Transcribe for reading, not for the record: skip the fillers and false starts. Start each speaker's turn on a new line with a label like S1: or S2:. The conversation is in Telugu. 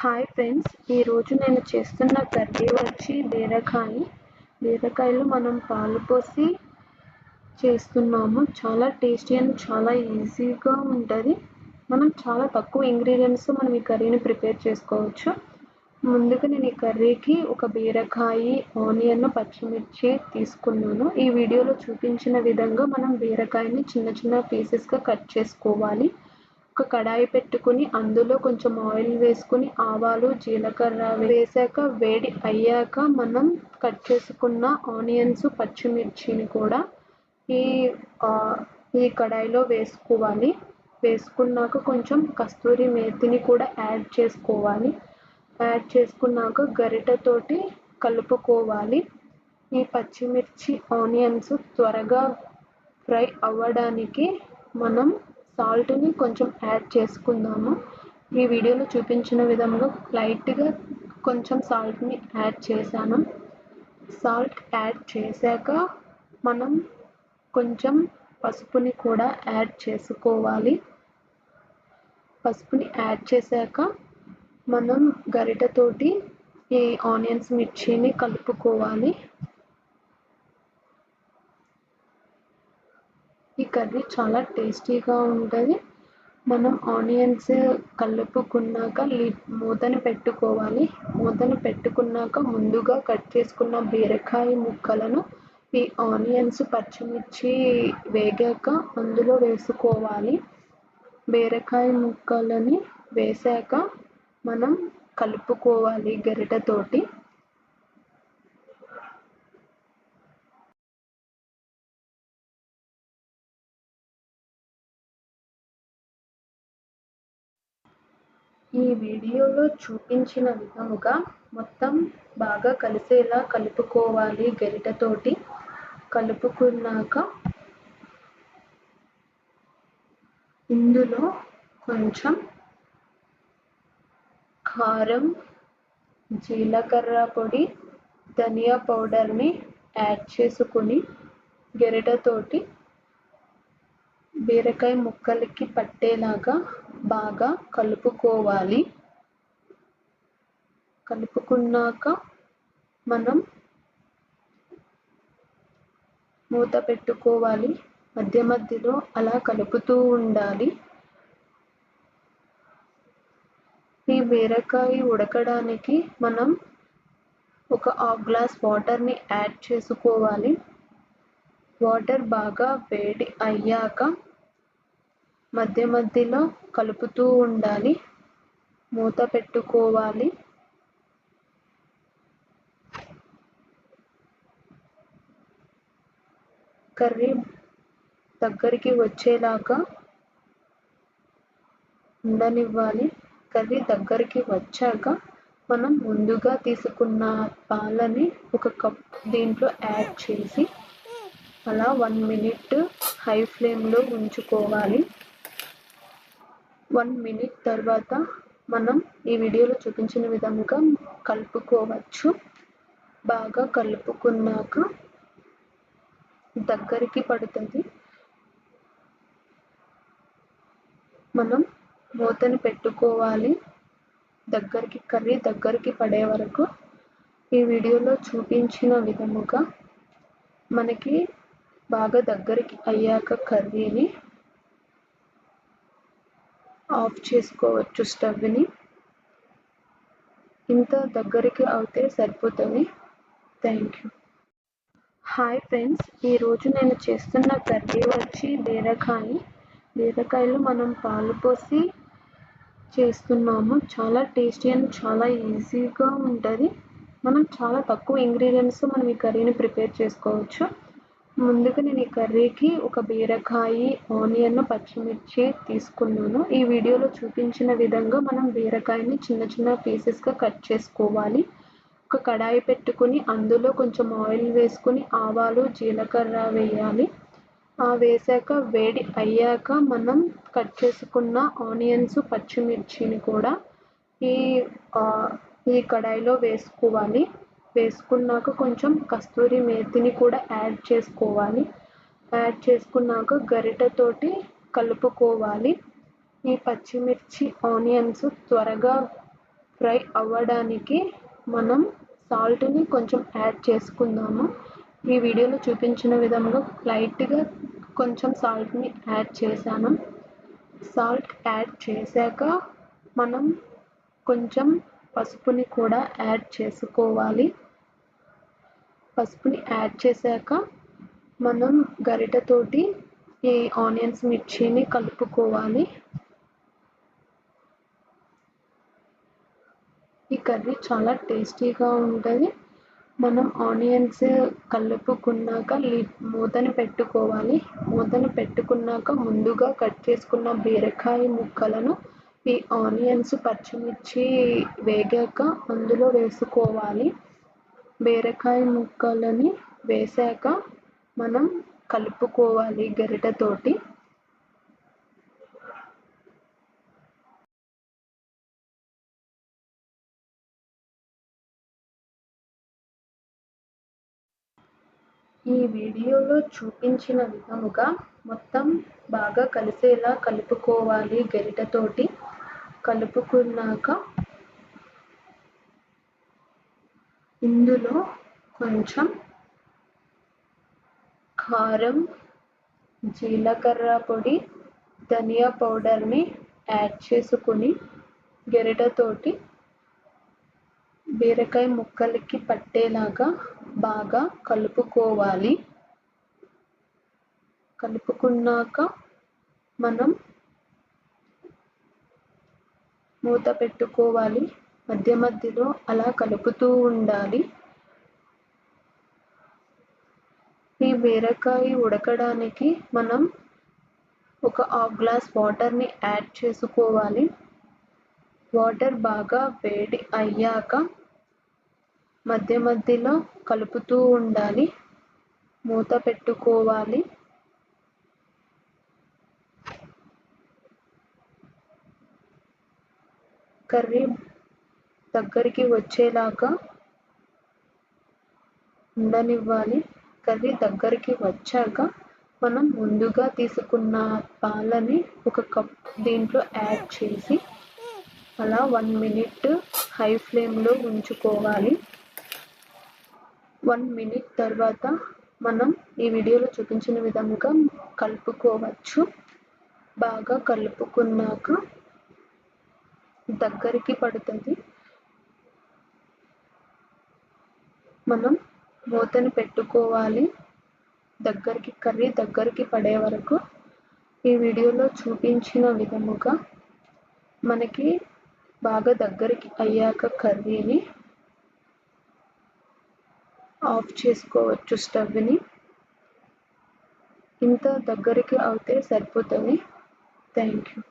S1: హాయ్ ఫ్రెండ్స్, ఈరోజు నేను చేస్తున్న కర్రీ వచ్చి బీరకాయలు మనం పాలు పోసి చేస్తున్నాము. చాలా టేస్టీ అండ్ చాలా ఈజీగా ఉంటుంది. మనం చాలా తక్కువ ఇంగ్రీడియంట్స్ మనం ఈ కర్రీని ప్రిపేర్ చేసుకోవచ్చు. ముందుగా నేను ఈ కర్రీకి ఒక బీరకాయ, ఆనియన్, పచ్చిమిర్చి తీసుకున్నాను. ఈ వీడియోలో చూపించిన విధంగా మనం బీరకాయని చిన్న చిన్న పీసెస్గా కట్ చేసుకోవాలి. ఒక కడాయి పెట్టుకుని అందులో కొంచెం ఆయిల్ వేసుకుని ఆవాలు, జీలకర్ర వేసాక వేడి అయ్యాక మనం కట్ చేసుకున్న ఆనియన్స్, పచ్చిమిర్చిని కూడా ఈ కడాయిలో వేసుకోవాలి. వేసుకున్నాక కొంచెం కస్తూరి మేతిని కూడా యాడ్ చేసుకోవాలి. యాడ్ చేసుకున్నాక గరిటెతోటి కలుపుకోవాలి. ఈ పచ్చిమిర్చి, ఆనియన్స్ త్వరగా ఫ్రై అవ్వడానికి మనం సాల్ట్ని కొంచెం యాడ్ చేసుకుందాము. ఈ వీడియోలో చూపించిన విధంగా లైట్గా కొంచెం సాల్ట్ని యాడ్ చేశాను. సాల్ట్ యాడ్ చేశాక మనం కొంచెం పసుపుని కూడా యాడ్ చేసుకోవాలి. పసుపుని యాడ్ చేశాక మనం గరిటెతోటి ఈ ఆనియన్స్, మిర్చిని కలుపుకోవాలి. ఈ కర్రీ చాలా టేస్టీగా ఉంటుంది. మనం ఆనియన్స్ కలుపుకున్నాక మూతని పెట్టుకోవాలి. మూతని పెట్టుకున్నాక ముందుగా కట్ చేసుకున్న బీరకాయ ముక్కలను ఈ ఆనియన్స్, పచ్చిమిర్చి వేగాక అందులో వేసుకోవాలి. బీరకాయ ముక్కలని వేసాక మనం కలుపుకోవాలి గరిటెతోటి. ఈ వీడియోలో చూపించిన విధముగా మొత్తం బాగా కలిసేలా కలుపుకోవాలి గరిటెతోటి. కలుపుకున్నాక ఇందులో కొంచెం కారం, జీలకర్ర పొడి, ధనియా పౌడర్ని యాడ్ చేసుకుని గరిటెతోటి బీరకాయ ముక్కలకి పట్టేలాగా బాగా కలుపుకోవాలి. కలుపుకున్నాక మనం మూత పెట్టుకోవాలి. మధ్య మధ్యలో అలా కలుపుతూ ఉండాలి. ఈ బీరకాయ ఉడకడానికి మనం ఒక హాఫ్ గ్లాస్ వాటర్ని యాడ్ చేసుకోవాలి. వాటర్ బాగా వేడి అయ్యాక మధ్య మధ్యలో కలుపుతూ ఉండాలి. మూత పెట్టుకోవాలి. కర్రీ దగ్గరికి వచ్చేలాగా ఉండనివ్వాలి. కర్రీ దగ్గరికి వచ్చాక మనం ముందుగా తీసుకున్న పాలని ఒక కప్ దీంట్లో యాడ్ చేసి అలా 1 మినిట్ హై ఫ్లేమ్లో ఉంచుకోవాలి. 1 మినిట్ తర్వాత మనం ఈ వీడియోలో చూపించిన విధంగా కలుపుకోవచ్చు. బాగా కలుపుకున్నాక దగ్గరికి పడుతుంది. మనం మూతని పెట్టుకోవాలి. కర్రీ దగ్గరికి పడే వరకు ఈ వీడియోలో చూపించిన విధముగా మనకి బాగా దగ్గరికి అయ్యాక కర్రీని ఆఫ్ చేసుకోవచ్చు స్టవ్ని. ఇంత దగ్గరికి అవుతే సరిపోతుంది. Thank you. హాయ్ ఫ్రెండ్స్, ఈరోజు నేను చేస్తున్న కర్రీ వచ్చి బీరకాయలు మనం పాలు పోసి చేస్తున్నాము. చాలా టేస్టీ అండ్ చాలా ఈజీగా ఉంటుంది. మనం చాలా తక్కువ ఇంగ్రీడియంట్స్ మనం ఈ కర్రీని ప్రిపేర్ చేసుకోవచ్చు. ముందుగా నేను ఈ కర్రీకి ఒక బీరకాయ, ఆనియన్, పచ్చిమిర్చి తీసుకున్నాను. ఈ వీడియోలో చూపించిన విధంగా మనం బీరకాయని చిన్న చిన్న పీసెస్గా కట్ చేసుకోవాలి. ఒక కడాయి పెట్టుకుని అందులో కొంచెం ఆయిల్ వేసుకుని ఆవాలు, జీలకర్ర వేయాలి. వేసాక వేడి అయ్యాక మనం కట్ చేసుకున్న ఆనియన్స్, పచ్చిమిర్చిని కూడా ఈ కడాయిలో వేసుకోవాలి. వేసుకున్నాక కొంచెం కస్తూరి మేతిని కూడా యాడ్ చేసుకోవాలి. యాడ్ చేసుకున్నాక గరిటెతోటి కలుపుకోవాలి. ఈ పచ్చిమిర్చి, ఆనియన్స్ త్వరగా ఫ్రై అవ్వడానికి మనం సాల్ట్ని కొంచెం యాడ్ చేసుకుందాము. ఈ వీడియోలో చూపించిన విధంగా లైట్గా కొంచెం సాల్ట్ని యాడ్ చేశాను. సాల్ట్ యాడ్ చేశాక మనం కొంచెం పసుపుని కూడా యాడ్ చేసుకోవాలి. పసుపుని యాడ్ చేశాక మనం గరిటెతోటి ఈ ఆనియన్స్ మిర్చిని కలుపుకోవాలి. ఈ కర్రీ చాలా టేస్టీగా ఉంటుంది. మనం ఆనియన్స్ కలుపుకున్నాక మూతని పెట్టుకోవాలి. మూతని పెట్టుకున్నాక ముందుగా కట్ చేసుకున్న బీరకాయ ముక్కలను ఈ ఆనియన్స్ పచ్చిమిర్చి వేగాక అందులో వేసుకోవాలి. బీరకాయ ముక్కలని వేసాక మనం కలుపుకోవాలి గరిటెతోటి. ఈ వీడియోలో చూపించిన విధముగా మొత్తం బాగా కలిసేలా కలుపుకోవాలి గరిటెతోటి. కలుపుకున్నాక ఇందులో కొంచెం కారం, జీలకర్ర పొడి, ధనియా పౌడర్ని యాడ్ చేసుకుని గరిటెతోటి బీరకాయ ముక్కలకి పట్టేలాగా బాగా కలుపుకోవాలి. కలుపుకున్నాక మనం మూత పెట్టుకోవాలి. మధ్య మధ్యలో అలా కలుపుతూ ఉండాలి. ఈ బీరకాయ ఉడకడానికి మనం ఒక హాఫ్ గ్లాస్ వాటర్ని యాడ్ చేసుకోవాలి. వాటర్ బాగా వేడి అయ్యాక మధ్య మధ్యలో కలుపుతూ ఉండాలి. మూత పెట్టుకోవాలి. కర్రీ దగ్గరికి వచ్చేలాగా ఉండనివ్వాలి. కర్రీ దగ్గరికి వచ్చాక మనం ముందుగా తీసుకున్న పాలని ఒక కప్ దీంట్లో యాడ్ చేసి అలా 1 మినిట్ హై ఫ్లేమ్లో ఉంచుకోవాలి. 1 మినిట్ తర్వాత మనం ఈ వీడియోలో చూపించిన విధంగా కలుపుకోవచ్చు. బాగా కలుపుకున్నాక దగ్గరికి పడుతుంది. మనం మూతని పెట్టుకోవాలి. కర్రీ దగ్గరికి పడే వరకు ఈ వీడియోలో చూపించిన విధముగా మనకి బాగా దగ్గరికి అయ్యాక కర్రీని ఆఫ్ చేసుకోవచ్చు స్టవ్ని. ఇంత దగ్గరికి అవుతే సరిపోతుంది. Thank you.